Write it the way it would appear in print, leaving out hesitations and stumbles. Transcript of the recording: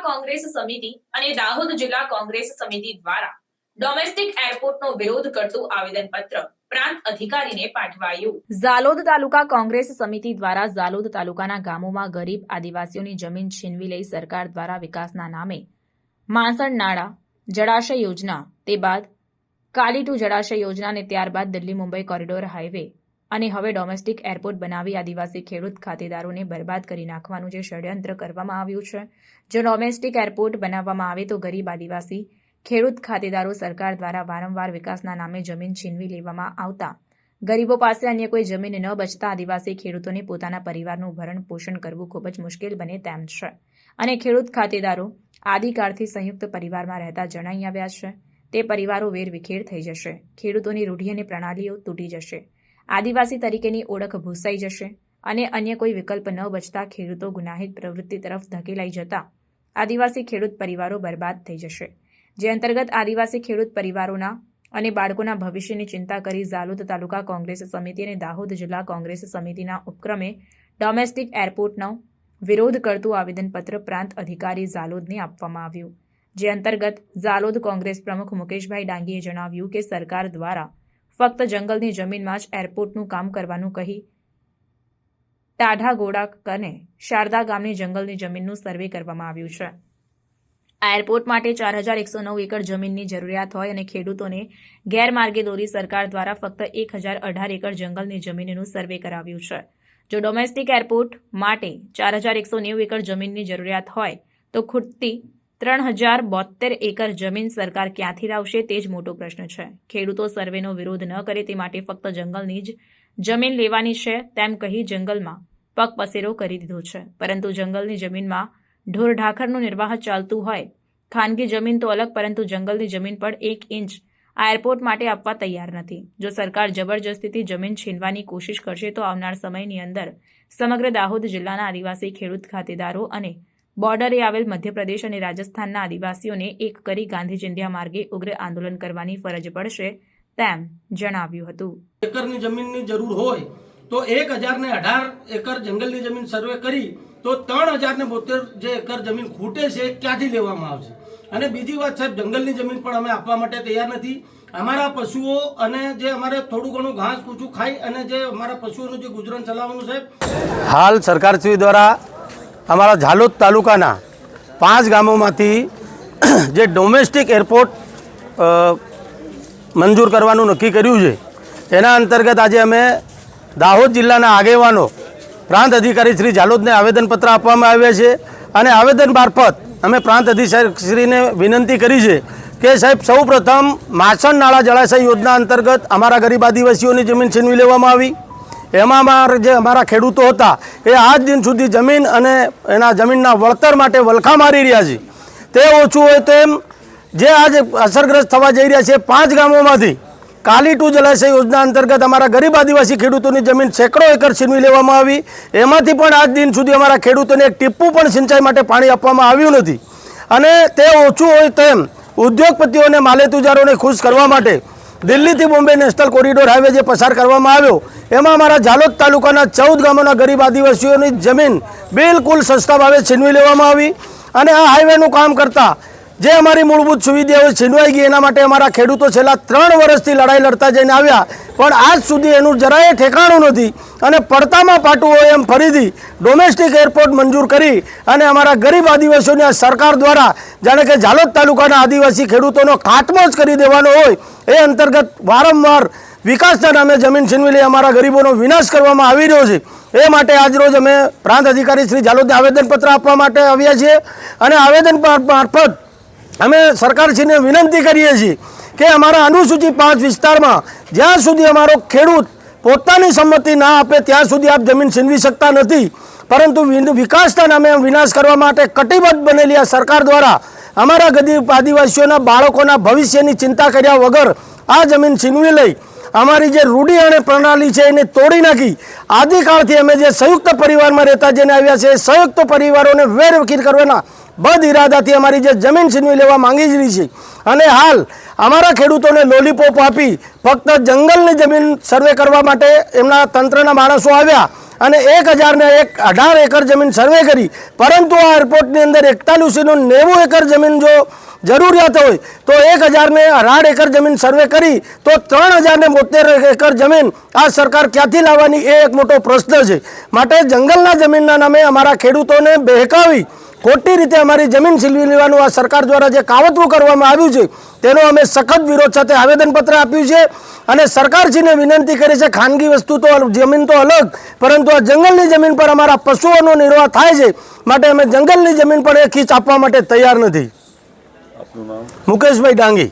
કોંગ્રેસ સમિતિ અને દાહોદ જિલ્લા કોંગ્રેસ સમિતિ દ્વારા ડોમેસ્ટિક એરપોર્ટનો વિરોધ કરતું આવેદનપત્ર પ્રાંત અધિકારીને પાઠવાયું। ઝાલોદ તાલુકા કોંગ્રેસ સમિતિ દ્વારા ઝાલોદ તાલુકાના ગામોમાં ગરીબ આદિવાસીઓની જમીન છીનવી લઈ સરકાર દ્વારા વિકાસના નામે માંસણ નાળા જળાશય યોજના, તે બાદ કાલીટુ જળાશય યોજના અને ત્યારબાદ દિલ્હી મુંબઈ કોરિડોર હાઈવે અને હવે ડોમેસ્ટિક એરપોર્ટ બનાવી આદિવાસી ખેડૂત ખાતેદારોને બરબાદ કરી નાખવાનું જે ષડયંત્ર કરવામાં આવ્યું છે। જો ડોમેસ્ટિક એરપોર્ટ બનાવવામાં આવે તો ગરીબ આદિવાસી ખેડૂત ખાતેદારો સરકાર દ્વારા વારંવાર વિકાસના નામે જમીન છીનવી લેવામાં આવતા ગરીબો પાસે અન્ય કોઈ જમીન ન બચતા આદિવાસી ખેડૂતોને પોતાના પરિવારનું ભરણ પોષણ કરવું ખૂબ જ મુશ્કેલ બને તેમ છે અને ખેડૂત ખાતેદારો આદિકાળથી સંયુક્ત પરિવારમાં રહેતા જણાઈ આવ્યા છે। તે પરિવારો વેરવિખેર થઈ જશે, ખેડૂતોની રૂઢિ અને પ્રણાલીઓ તૂટી જશે, આદિવાસી તરીકેની ઓળખ ભૂસાઈ જશે અને અન્ય કોઈ વિકલ્પ ન બચતા ખેડૂતો ગુનાહિત પ્રવૃત્તિ તરફ ધકેલાઈ જતા આદિવાસી ખેડૂત પરિવારો બરબાદ થઈ જશે। જે અંતર્ગત આદિવાસી ખેડૂત પરિવારોના અને બાળકોના ભવિષ્યની ચિંતા કરી ઝાલોદ તાલુકા કોંગ્રેસ સમિતિ અને દાહોદ જિલ્લા કોંગ્રેસ સમિતિના ઉપક્રમે ડોમેસ્ટિક એરપોર્ટનો વિરોધ કરતું આવેદનપત્ર પ્રાંત અધિકારી ઝાલોદને આપવામાં આવ્યું। જે અંતર્ગત ઝાલોદ કોંગ્રેસ પ્રમુખ મુકેશભાઈ ડાંગીએ જણાવ્યું કે સરકાર દ્વારા ફક્ત જંગલની જમીનમાં જ એરપોર્ટનું કામ કરવાનું કહી ટાઢા ગોળા અને શારદા ગામની જંગલની જમીનનું સર્વે કરવામાં આવ્યું છે। આ એરપોર્ટ માટે 4109 એકર જમીનની જરૂરિયાત હોય અને ખેડૂતોને ગેરમાર્ગે દોરી સરકાર દ્વારા ફક્ત 1018 એકર જંગલની જમીનનું સર્વે કરાવ્યું છે। જો ડોમેસ્ટિક એરપોર્ટ માટે 4190 એકર જમીનની જરૂરિયાત હોય તો ખૂટતી 3072 એકર જમીન સરકાર ક્યાંથી લાવશે તે જ મોટો પ્રશ્ન છે। ખેડૂતો સર્વેનો વિરોધ ન કરે તે માટે ફક્ત જંગલની જ જમીન લેવાની છે તેમ કહી જંગલમાં પગપસેરો કરી દીધો છે, પરંતુ જંગલની જમીનમાં ઢોરઢાખરનું નિર્વાહ ચાલતું હોય। ખાનગી જમીન તો અલગ, પરંતુ જંગલની જમીન પર 1 ઇંચ આ એરપોર્ટ માટે આપવા તૈયાર નથી। જો સરકાર જબરજસ્તીથી જમીન છીનવાની કોશિશ કરશે તો આવનાર સમયની અંદર સમગ્ર દાહોદ જિલ્લાના આદિવાસી ખેડૂત ખાતેદારો અને બોર્ડરે આવેલ મધ્યપ્રદેશ અને રાજસ્થાનના આદિવાસીઓને એક કરી ગાંધી ચિંધ્યા માર્ગે ઉગ્ર આંદોલન કરવાની ફરજ પડશે તેમ જણાવ્યું હતું। એકરની જમીનની જરૂર હોય તો 1018 એકર જંગલની જમીન સર્વે કરી તો 3072 જે એકર જમીન ખૂટે છે ક્યાંથી લેવામાં આવશે? અને બીજી વાત સાહેબ, જંગલની જમીન પણ અમે આપવા માટે તૈયાર નથી। અમારા પશુઓ અને જે અમારે થોડું ઘણું ઘાસ કૂચું ખાઈ અને જે અમારા પશુઓનું જે ગુજરાન ચલાવવાનું સાહેબ, હાલ સરકારશ્રી દ્વારા અમારા ઝાલોદ તાલુકાના 5 ગામોમાંથી જે ડોમેસ્ટિક એરપોર્ટ મંજૂર કરવાનું નક્કી કર્યું છે, એના અંતર્ગત આજે અમે દાહોદ જિલ્લાના આગેવાનો પ્રાંત અધિકારી શ્રી ઝાલોદને આવેદનપત્ર આપવામાં આવ્યા છે અને આવેદન મારફત અમે પ્રાંત અધિકારીશ્રીને વિનંતી કરી છે કે સાહેબ, સૌપ્રથમ માંસણ નાળા જળાશય યોજના અંતર્ગત અમારા ગરીબ આદિવાસીઓની જમીન છીનવી લેવામાં આવી। એમાં જે અમારા ખેડૂતો હતા એ આજ દિન સુધી જમીન અને એના જમીનના વળતર માટે વલખા મારી રહ્યા છે। તે ઓછું હોય તેમ જે આજે અસરગ્રસ્ત થવા જઈ રહ્યા છે 5 ગામોમાંથી કાલીટુ જળાશય યોજના અંતર્ગત અમારા ગરીબ આદિવાસી ખેડૂતોની જમીન સેંકડો એકર છીનવી લેવામાં આવી। એમાંથી પણ આજ દિન સુધી અમારા ખેડૂતોને એક ટીપું પણ સિંચાઈ માટે પાણી આપવામાં આવ્યું નથી। અને તે ઓછું હોય તેમ ઉદ્યોગપતિઓને માલેતુજારોને ખુશ કરવા માટે દિલ્હીથી મુંબઈ નેશનલ કોરિડોર હાઈવે જે પસાર કરવામાં આવ્યો, એમાં અમારા ઝાલોદ તાલુકાના 14 ગામોના ગરીબ આદિવાસીઓની જમીન બિલકુલ સસ્તા ભાવે છીનવી લેવામાં આવી। અને આ હાઈવેનું કામ કરતા જે અમારી મૂળભૂત સુવિધાઓ છીનવાઈ ગઈ એના માટે અમારા ખેડૂતો છેલ્લા 3 વર્ષથી લડાઈ લડતા જઈને આવ્યા, પણ આજ સુધી એનું જરાય ઠેકાણું નથી। અને પડતામાં પાટું હોય એમ ફરીથી ડોમેસ્ટિક એરપોર્ટ મંજૂર કરી અને અમારા ગરીબ આદિવાસીઓને આ સરકાર દ્વારા જાણે કે ઝાલોદ તાલુકાના આદિવાસી ખેડૂતોનો ખાત્મો જ કરી દેવાનો હોય એ અંતર્ગત વારંવાર વિકાસના નામે જમીન છીનવી લઈ અમારા ગરીબોનો વિનાશ કરવામાં આવી રહ્યો છે। એ માટે આજરોજ અમે પ્રાંત અધિકારી શ્રી ઝાલોદને આવેદનપત્ર આપવા માટે આવ્યા છીએ અને આવેદન મારફત અમે સરકારશ્રીને વિનંતી કરીએ છીએ કે અમારા અનુસૂચિત 5 વિસ્તારમાં જ્યાં સુધી અમારો ખેડૂત પોતાની સંમતિ ના આપે ત્યાં સુધી આપ જમીન છીનવી શકતા નથી, પરંતુ વિકાસના નામે વિનાશ કરવા માટે કટિબદ્ધ બનેલી આ સરકાર દ્વારા અમારા ગરીબ આદિવાસીઓના બાળકોના ભવિષ્યની ચિંતા કર્યા વગર આ જમીન છીનવી લઈ અમારી જે રૂઢિ અને પ્રણાલી છે એને તોડી નાખી આદિકાળથી અમે જે સંયુક્ત પરિવારમાં રહેતા જઈને આવ્યા છે, સંયુક્ત પરિવારોને વેરવિખેર કરવાના બદ ઇરાદાથી અમારી જે જમીન છીનવી લેવા માંગી રહી છે। અને હાલ અમારા ખેડૂતોને લોલીપોપ આપી ફક્ત જંગલની જમીન સર્વે કરવા માટે એમના તંત્રના માણસો આવ્યા અને 1018 એકર જમીન સર્વે કરી, પરંતુ આ એરપોર્ટની અંદર 4190 એકર જમીન જો જરૂરિયાત હોય તો 1018 એકર જમીન સર્વે કરી તો 3072 એકર જમીન આ સરકાર ક્યાંથી લાવવાની એ એક મોટો પ્રશ્ન છે. માટે જંગલના જમીનના નામે અમારા ખેડૂતોને બહેકાવી ખોટી રીતે અમારી જમીન છીનવી લેવાનું આ સરકાર દ્વારા જે કાવતરું કરવામાં આવ્યું છે તેનો અમે સખત વિરોધ સાથે આવેદનપત્ર આપ્યું છે અને સરકારશ્રીને વિનંતી કરી છે, ખાનગી વસ્તુ તો જમીન તો અલગ, પરંતુ આ જંગલની જમીન પર અમારા પશુઓનો નિર્વાહ થાય છે, માટે અમે જંગલની જમીન પર એ ખીચ આપવા માટે તૈયાર નથી. મુકેશભાઈ ડાંગી.